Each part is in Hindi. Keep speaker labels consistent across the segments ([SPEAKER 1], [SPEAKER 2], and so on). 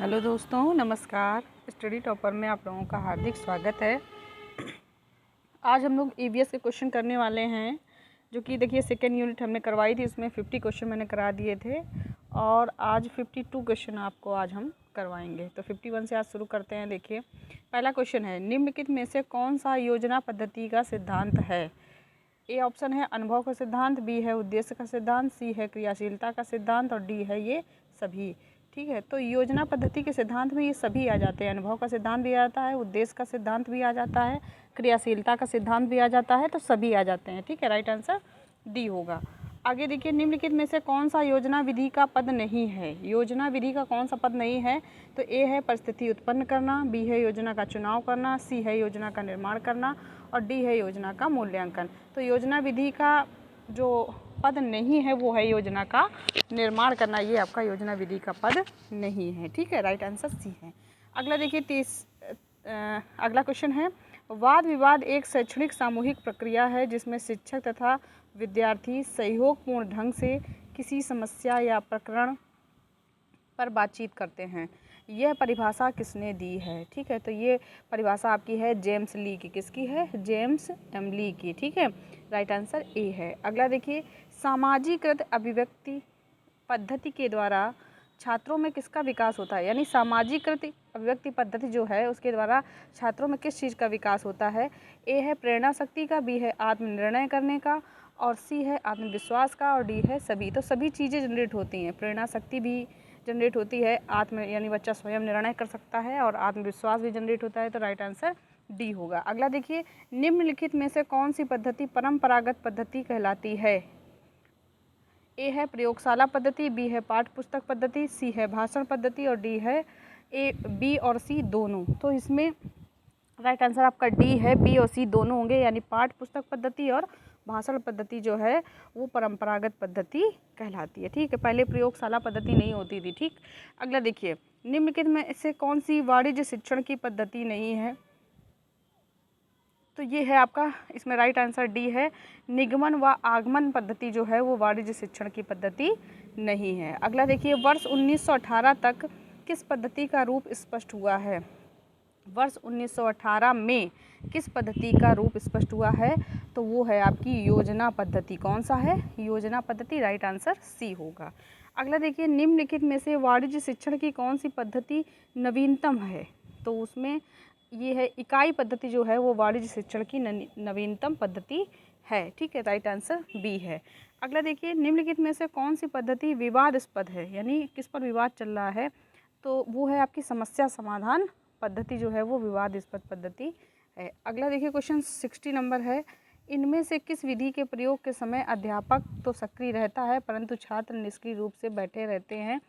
[SPEAKER 1] हेलो दोस्तों, नमस्कार। स्टडी टॉपर में आप लोगों का हार्दिक स्वागत है। आज हम लोग ईवीएस के क्वेश्चन करने वाले हैं, जो कि देखिए सेकेंड यूनिट हमने करवाई थी, उसमें 50 क्वेश्चन मैंने करा दिए थे और आज 52 क्वेश्चन आपको आज हम करवाएंगे। तो 51 से आज शुरू करते हैं। देखिए पहला क्वेश्चन है, निम्नलिखित में से कौन सा योजना पद्धति का सिद्धांत है? ए ऑप्शन है अनुभव का सिद्धांत, बी है उद्देश्य का सिद्धांत, सी है क्रियाशीलता का सिद्धांत और डी है ये सभी। ठीक है, तो योजना पद्धति के सिद्धांत में ये सभी आ जाते हैं। अनुभव का सिद्धांत भी आ जाता है, उद्देश्य का सिद्धांत भी आ जाता है, क्रियाशीलता का सिद्धांत भी आ जाता है, तो सभी आ जाते हैं। ठीक है, राइट आंसर डी होगा। आगे देखिए, निम्नलिखित में से कौन सा योजना विधि का पद नहीं है? योजना विधि का कौन सा पद नहीं है? तो ए है परिस्थिति उत्पन्न करना, बी है योजना का चुनाव करना, सी है योजना का निर्माण करना और डी है योजना का मूल्यांकन। तो योजना विधि का जो पद नहीं है वो है योजना का निर्माण करना। ये आपका योजना विधि का पद नहीं है। ठीक है, राइट आंसर सी है। अगला देखिए अगला क्वेश्चन है, वाद विवाद एक शैक्षणिक सामूहिक प्रक्रिया है जिसमें शिक्षक तथा विद्यार्थी सहयोगपूर्ण ढंग से किसी समस्या या प्रकरण पर बातचीत करते हैं। यह परिभाषा किसने दी है? ठीक है, तो ये परिभाषा आपकी है जेम्स ली की। किसकी है? जेम्स एम ली की। ठीक है, राइट आंसर ए है। अगला देखिए, सामाजीकृत अभिव्यक्ति पद्धति के द्वारा छात्रों में किसका विकास होता है? यानी सामाजीकृत अभिव्यक्ति पद्धति जो है उसके द्वारा छात्रों में किस चीज़ का विकास होता है? ए है प्रेरणा शक्ति का, बी है आत्मनिर्णय करने का और सी है आत्मविश्वास का और डी है सभी। तो सभी चीज़ें जनरेट होती हैं, प्रेरणा शक्ति भी जनरेट होती है, यानी बच्चा स्वयं निर्णय कर सकता है और आत्मविश्वास भी जनरेट होता है। तो राइट आंसर डी होगा। अगला देखिए, निम्नलिखित में से कौन सी पद्धति परंपरागत पद्धति कहलाती है? ए है प्रयोगशाला पद्धति, बी है पाठ्य पुस्तक पद्धति, सी है भाषण पद्धति और डी है ए बी और सी दोनों। तो इसमें राइट आंसर आपका डी है, बी और सी दोनों होंगे, यानी पाठ्य पुस्तक पद्धति और भाषण पद्धति जो है वो परंपरागत पद्धति कहलाती है। ठीक है, पहले प्रयोगशाला पद्धति नहीं होती थी। ठीक, अगला देखिए, निम्नलिखित में से कौन सी वाणिज्य शिक्षण की पद्धति नहीं है? तो ये है आपका, इसमें राइट आंसर डी है, निगमन व आगमन पद्धति जो है वो वाणिज्य शिक्षण की पद्धति नहीं है। अगला देखिए, वर्ष 1918 तक किस पद्धति का रूप स्पष्ट हुआ है? वर्ष 1918 में किस पद्धति का रूप स्पष्ट हुआ है? तो वो है आपकी योजना पद्धति। कौन सा है? योजना पद्धति। राइट आंसर सी होगा। अगला देखिए, निम्नलिखित में से वाणिज्य शिक्षण की कौन सी पद्धति नवीनतम है? तो उसमें ये है इकाई पद्धति जो है वो वाणिज्य शिक्षण की नवीनतम पद्धति है। ठीक है, राइट आंसर बी है। अगला देखिए, निम्नलिखित में से कौन सी पद्धति विवादास्पद है, यानी किस पर विवाद चल रहा है? तो वो है आपकी समस्या समाधान पद्धति जो है वो विवादास्पद पद्धति है। अगला देखिए, क्वेश्चन 60 नंबर है, इनमें से किस विधि के प्रयोग के समय अध्यापक तो सक्रिय रहता है परंतु छात्र निष्क्रिय रूप से बैठे रहते हैं?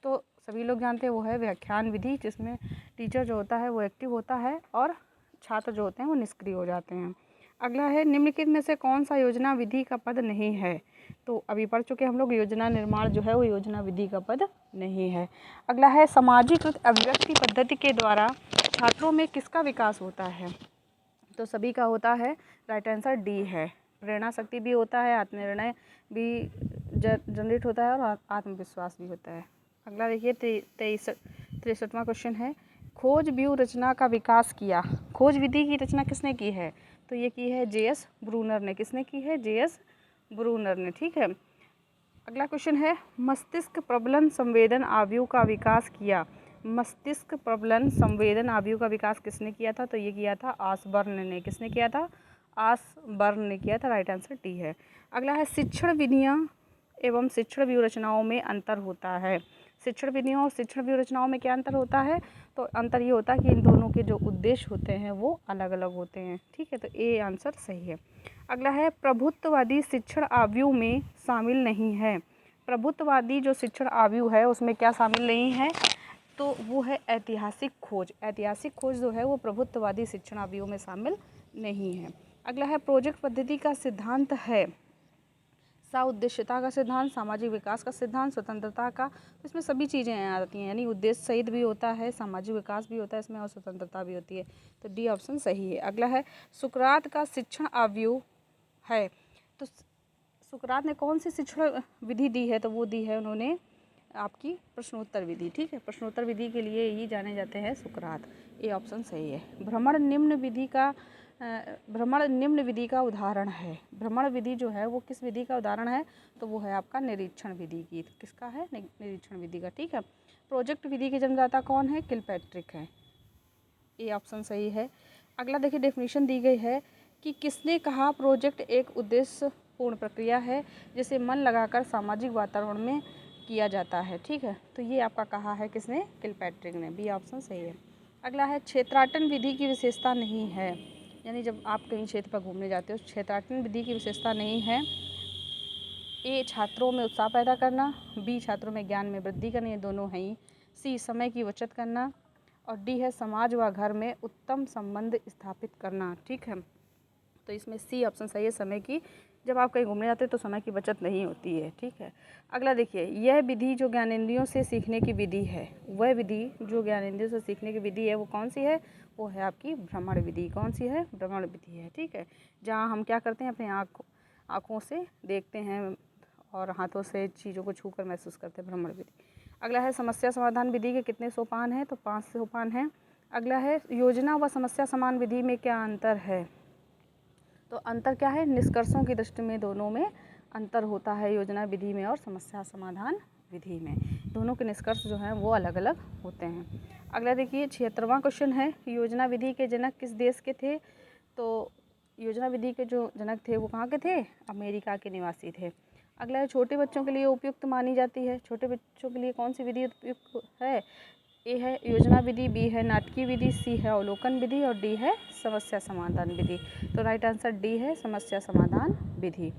[SPEAKER 1] तो सभी लोग जानते हैं वो है व्याख्यान विधि, जिसमें टीचर जो होता है वो एक्टिव होता है और छात्र जो होते हैं वो निष्क्रिय हो जाते हैं। अगला है, निम्नलिखित में से कौन सा योजना विधि का पद नहीं है? तो अभी पढ़ चुके हम लोग, योजना निर्माण जो है वो योजना विधि का पद नहीं है। अगला है, सामाजिक अभिव्यक्ति पद्धति के द्वारा छात्रों में किसका विकास होता है? तो सभी का होता है। राइट आंसर डी है, प्रेरणा शक्ति भी होता है, आत्मनिर्णय भी जनरेट होता है और आत्मविश्वास भी होता है। अगला देखिए, 63वां क्वेश्चन है, खोज व्यूह रचना का विकास किया। खोज विधि की रचना किसने की है? तो ये की है जे.एस. ब्रूनर ने। किसने की है? जे.एस. ब्रूनर ने। ठीक है, अगला क्वेश्चन है, मस्तिष्क प्रबलन संवेदन आव्यूह का विकास किया। मस्तिष्क प्रबलन संवेदन आव्यूह का विकास किसने किया था? तो ये किया था ऑसबर्न ने। किसने किया था? ऑसबर्न ने किया था। राइट आंसर डी है। अगला है, शिक्षण विधियाँ एवं शिक्षण व्यूह रचनाओं में अंतर होता है। शिक्षण विधियों और शिक्षण व्यूह रचनाओं में क्या अंतर होता है? तो अंतर ये होता है कि इन दोनों के जो उद्देश्य होते हैं वो अलग अलग होते हैं। ठीक है, तो ए आंसर सही है। अगला है, प्रभुत्ववादी शिक्षण आव्यूह में शामिल नहीं है। प्रभुत्ववादी जो शिक्षण आव्यूह है उसमें क्या शामिल नहीं है? तो वो है ऐतिहासिक खोज। ऐतिहासिक खोज जो है वो प्रभुत्ववादी शिक्षण आव्यूह में शामिल नहीं है। अगला है, प्रोजेक्ट पद्धति का सिद्धांत है उद्देश्यता का सिद्धांत, सामाजिक विकास का सिद्धांत, स्वतंत्रता का। तो इसमें सभी चीज़ें आ जाती हैं, यानी उद्देश्य सहित भी होता है, सामाजिक विकास भी होता है इसमें और स्वतंत्रता भी होती है। तो डी ऑप्शन सही है। अगला है, सुकरात का शिक्षण आव्यूह है। तो सुकरात ने कौन सी शिक्षण विधि दी है? तो वो दी है उन्होंने आपकी प्रश्नोत्तर विधि, ठीक है। प्रश्नोत्तर विधि के लिए ही जाने जाते हैं सुकरात। ये ऑप्शन सही है। भ्रमण निम्न विधि का उदाहरण है। भ्रमण विधि जो है वो किस विधि का उदाहरण है? तो वो है आपका निरीक्षण विधि की। किसका है? निरीक्षण विधि का, ठीक है। प्रोजेक्ट विधि के जन्मदाता कौन है? किलपैट्रिक है। ये ऑप्शन सही है। अगला देखिए, डेफिनेशन दी गई है कि किसने कहा प्रोजेक्ट एक उद्देश्य पूर्ण प्रक्रिया है जिसे मन लगाकर सामाजिक वातावरण में किया जाता है, ठीक है। तो ये आपका कहा है किसने? किलपैट्रिक ने। बी ऑप्शन सही है। अगला है, क्षेत्राटन विधि की विशेषता नहीं है। यानी जब आप कहीं क्षेत्र पर घूमने जाते हो, क्षेत्राटन विधि की विशेषता नहीं है। ए, छात्रों में उत्साह पैदा करना। बी, छात्रों में ज्ञान में वृद्धि करना। ये दोनों हैं ही। सी, समय की बचत करना। और डी है, समाज व घर में उत्तम संबंध स्थापित करना, ठीक है। तो इसमें सी ऑप्शन सही है, समय की। जब आप कहीं घूमने जाते हैं तो समय की बचत नहीं होती है, ठीक है। अगला देखिए, यह विधि जो ज्ञानेंद्रियों से सीखने की विधि है, वह विधि जो ज्ञानेंद्रियों से सीखने की विधि है वो कौन सी है? वो है आपकी भ्रमण विधि। कौन सी है? भ्रमण विधि है, ठीक है। जहाँ हम क्या करते हैं? अपने आँखों से देखते हैं और हाथों से चीज़ों को छूकर महसूस करते हैं, भ्रमण विधि। अगला है, समस्या समाधान विधि के कितने सोपान हैं? तो 5 सोपान हैं। अगला है, योजना व समस्या समान विधि में क्या अंतर है? तो अंतर क्या है? निष्कर्षों की दृष्टि में दोनों में अंतर होता है, योजना विधि में और समस्या समाधान विधि में। दोनों के निष्कर्ष जो हैं वो अलग अलग होते हैं। अगला देखिए, 76वां क्वेश्चन है, योजना विधि के जनक किस देश के थे? तो योजना विधि के जो जनक थे वो कहाँ के थे? अमेरिका के निवासी थे। अगला है, छोटे बच्चों के लिए उपयुक्त मानी जाती है। छोटे बच्चों के लिए कौन सी विधि उपयुक्त है? ए है योजना विधि, बी है नाटकीय विधि, सी है अवलोकन विधि और डी है समस्या समाधान विधि। तो राइट आंसर डी है, समस्या समाधान विधि।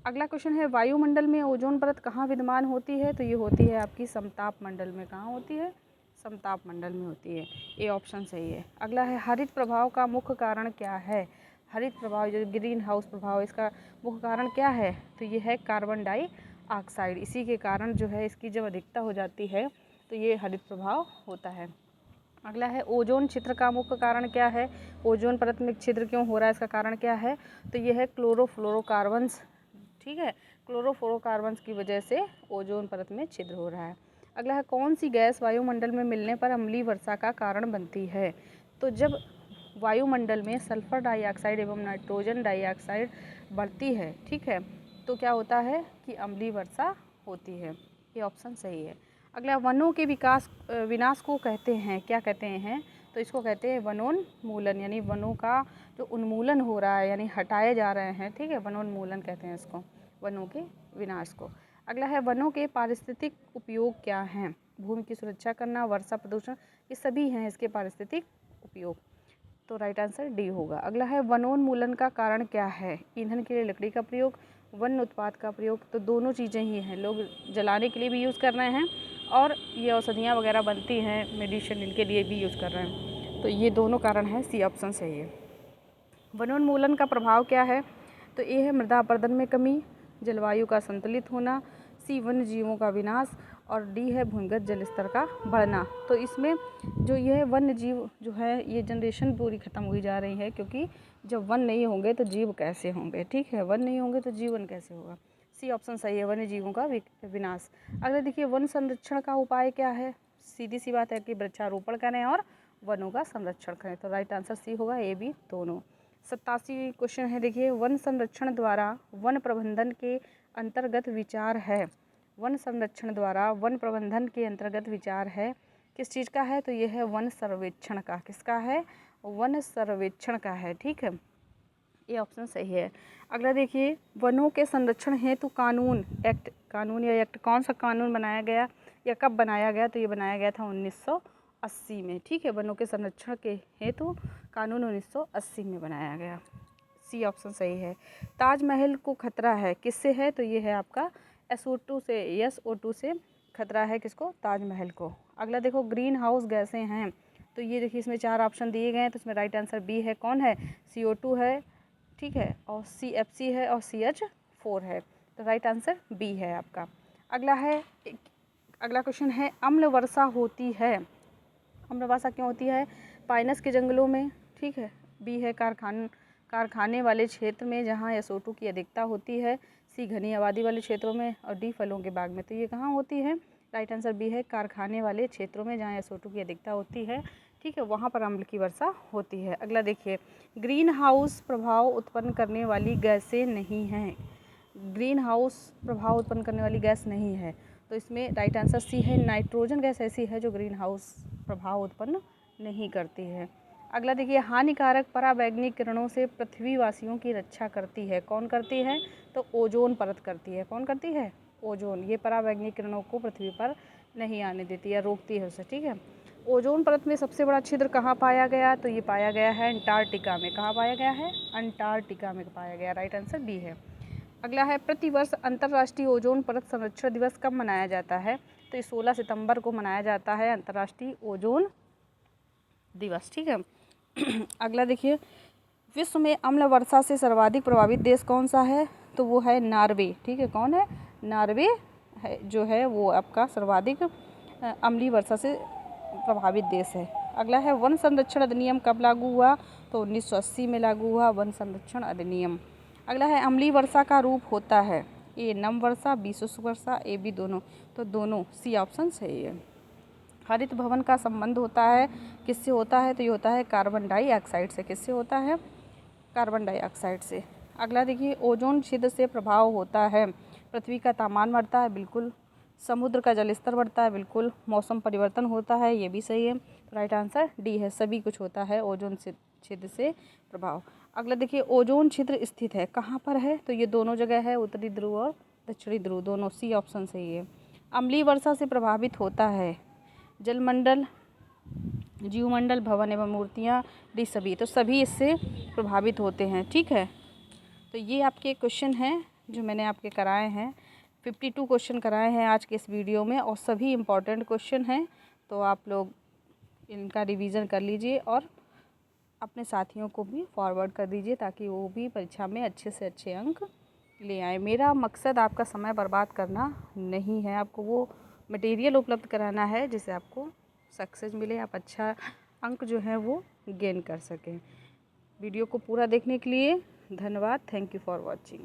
[SPEAKER 1] अगला क्वेश्चन है, वायुमंडल में ओजोन परत कहाँ विद्यमान होती है? तो ये होती है आपकी समताप मंडल में। कहाँ होती है? समताप मंडल में होती है। ए ऑप्शन सही है। अगला है, हरित प्रभाव का मुख्य कारण क्या है? हरित प्रभाव जो ग्रीन हाउस प्रभाव, इसका मुख्य कारण क्या है? तो ये है कार्बन डाइऑक्साइड। इसी के कारण जो है इसकी जब अधिकता हो जाती है तो ये हरित प्रभाव होता है। अगला है, ओजोन छिद्र का मुख्य कारण क्या है? ओजोन परत में छिद्र क्यों हो रहा है, इसका कारण क्या है? तो ये है क्लोरोफ्लोरोकार्बन्स, ठीक है। क्लोरोफ्लोरोकार्बन्स की वजह से ओजोन परत में छिद्र हो रहा है। अगला है, कौन सी गैस वायुमंडल में मिलने पर अम्लीय वर्षा का कारण बनती है? तो जब वायुमंडल में सल्फर डाइऑक्साइड एवं नाइट्रोजन डाइऑक्साइड बढ़ती है, ठीक है, तो क्या होता है कि अम्लीय वर्षा होती है। ये ऑप्शन सही है। अगला, वनों के विनाश को कहते हैं, क्या कहते हैं? तो इसको कहते हैं वनोन्मूलन। यानी वनों का जो उन्मूलन हो रहा है, यानी हटाए जा रहे हैं, ठीक है, वनोन्मूलन कहते हैं इसको, वनों के विनाश को। अगला है, वनों के पारिस्थितिक उपयोग क्या हैं? भूमि की सुरक्षा करना, वर्षा प्रदूषण, ये सभी हैं इसके पारिस्थितिक उपयोग। तो राइट आंसर डी होगा। अगला है, वनोन्मूलन का कारण क्या है? ईंधन के लिए लकड़ी का प्रयोग, वन उत्पाद का प्रयोग। तो दोनों चीज़ें ही हैं, लोग जलाने के लिए भी यूज़ कर रहे हैं और ये औषधियाँ वगैरह बनती हैं मेडिसिन, इनके लिए भी यूज़ कर रहे हैं। तो ये दोनों कारण हैं, सी ऑप्शन सही है। वनोन्मूलन का प्रभाव क्या है? तो ए है मृदा अपरदन में कमी, जलवायु का संतुलित होना, सी वन्य जीवों का विनाश और डी है भूमिगत जल स्तर का बढ़ना। तो इसमें जो यह वन्य जीव जो है ये जनरेशन पूरी ख़त्म हुई जा रही है, क्योंकि जब वन नहीं होंगे तो जीव कैसे होंगे, ठीक है, वन नहीं होंगे तो जीवन कैसे होगा। सी ऑप्शन सही है, वन्य जीवों का विनाश। अगर देखिए, वन संरक्षण का उपाय क्या है? सीधी सी बात है कि वृक्षारोपण करें और वनों का संरक्षण करें। तो राइट आंसर सी होगा, ए बी दोनों। 87 क्वेश्चन है, देखिए, वन संरक्षण द्वारा वन प्रबंधन के अंतर्गत विचार है। वन संरक्षण द्वारा वन प्रबंधन के अंतर्गत विचार है, किस चीज़ का है? तो ये है वन सर्वेक्षण का। किसका है? वन सर्वेक्षण का है, ठीक है, ये ऑप्शन सही है। अगला देखिए, वनों के संरक्षण हेतु कानून या एक्ट, कौन सा कानून बनाया गया या कब बनाया गया? तो ये बनाया गया था 1980 में, ठीक है। वनों के संरक्षण के हेतु कानून 1980 में बनाया गया। सी ऑप्शन सही है। ताजमहल को खतरा है, किससे है? तो ये है आपका SO2 से, SO2 से खतरा है किसको? ताजमहल को। अगला देखो, ग्रीन हाउस गैसें हैं, तो ये देखिए इसमें 4 ऑप्शन दिए गए हैं, तो इसमें राइट आंसर बी है। कौन है? CO2 है, ठीक है, और CFC है और CH4 है। तो राइट आंसर बी है आपका। अगला क्वेश्चन है, अम्ल वर्षा होती है, अम्ल वर्षा क्यों होती है? पाइनस के जंगलों में, ठीक है, बी है कारखाने वाले क्षेत्र में जहाँ SO2 की अधिकता होती है, सी घनी आबादी वाले क्षेत्रों में और डी फलों के बाग में। तो ये कहाँ होती है? राइट आंसर बी है, कारखाने वाले क्षेत्रों में जहाँ SO2 की अधिकता होती है, ठीक है, वहाँ पर अम्ल की वर्षा होती है। अगला देखिए, ग्रीन हाउस प्रभाव उत्पन्न करने वाली गैसें नहीं हैं। ग्रीन हाउस प्रभाव उत्पन्न करने वाली गैस नहीं है, तो इसमें राइट आंसर सी है, नाइट्रोजन गैस ऐसी है जो ग्रीन हाउस प्रभाव उत्पन्न नहीं करती है। अगला देखिए, हानिकारक पराबैंगनी किरणों से पृथ्वीवासियों की रक्षा करती है। कौन करती है? तो ओजोन परत करती है। कौन करती है? ओजोन। ये पराबैंगनी किरणों को पृथ्वी पर नहीं आने देती या रोकती है उसे, ठीक है। ओजोन परत में सबसे बड़ा छिद्र कहाँ पाया गया? तो ये पाया गया है अंटार्कटिका में। कहाँ पाया गया है? अंटार्कटिका में पाया गया। राइट आंसर बी है। अगला है, प्रतिवर्ष अंतर्राष्ट्रीय ओजोन परत संरक्षण दिवस कब मनाया जाता है? तो ये 16 सितंबर को मनाया जाता है अंतर्राष्ट्रीय ओजोन दिवस, ठीक है। अगला देखिए, विश्व में अम्ल वर्षा से सर्वाधिक प्रभावित देश कौन सा है? तो वो है नॉर्वे, ठीक है। कौन है? नॉर्वे है जो है वो आपका सर्वाधिक अम्लीय वर्षा से प्रभावित देश है। अगला है, वन संरक्षण अधिनियम कब लागू हुआ? तो 1980 में लागू हुआ वन संरक्षण अधिनियम। अगला है, अम्लीय वर्षा का रूप होता है ए नम वर्षा, बी शुष्क वर्षा, ए बी दोनों। तो दोनों, सी ऑप्शन सही है। हरित भवन का संबंध होता है किससे होता है? तो ये होता है कार्बन डाइऑक्साइड से। किससे होता है? कार्बन डाइऑक्साइड से। अगला देखिए, ओजोन छिद्र से प्रभाव होता है, पृथ्वी का तापमान बढ़ता है, बिल्कुल। समुद्र का जल स्तर बढ़ता है, बिल्कुल। मौसम परिवर्तन होता है, ये भी सही है। राइट आंसर डी है, सभी कुछ होता है ओजोन छिद्र से प्रभाव। अगला देखिए, ओजोन छिद्र स्थित है कहाँ पर है? तो ये दोनों जगह है, उत्तरी ध्रुव और दक्षिणी ध्रुव दोनों, सी ऑप्शन सही है। अम्लीय वर्षा से प्रभावित होता है जलमंडल, जीवमंडल, भवन एवं मूर्तियाँ, डी सभी। तो सभी इससे प्रभावित होते हैं, ठीक है। तो ये आपके क्वेश्चन हैं जो मैंने आपके कराए हैं। 52 क्वेश्चन कराए हैं आज के इस वीडियो में और सभी इम्पॉर्टेंट क्वेश्चन हैं। तो आप लोग इनका रिवीजन कर लीजिए और अपने साथियों को भी फॉरवर्ड कर दीजिए ताकि वो भी परीक्षा में अच्छे से अच्छे अंक ले आए। मेरा मकसद आपका समय बर्बाद करना नहीं है, आपको वो मटेरियल उपलब्ध कराना है जिससे आपको सक्सेस मिले, आप अच्छा अंक जो है वो गेन कर सकें। वीडियो को पूरा देखने के लिए धन्यवाद। Thank you for watching.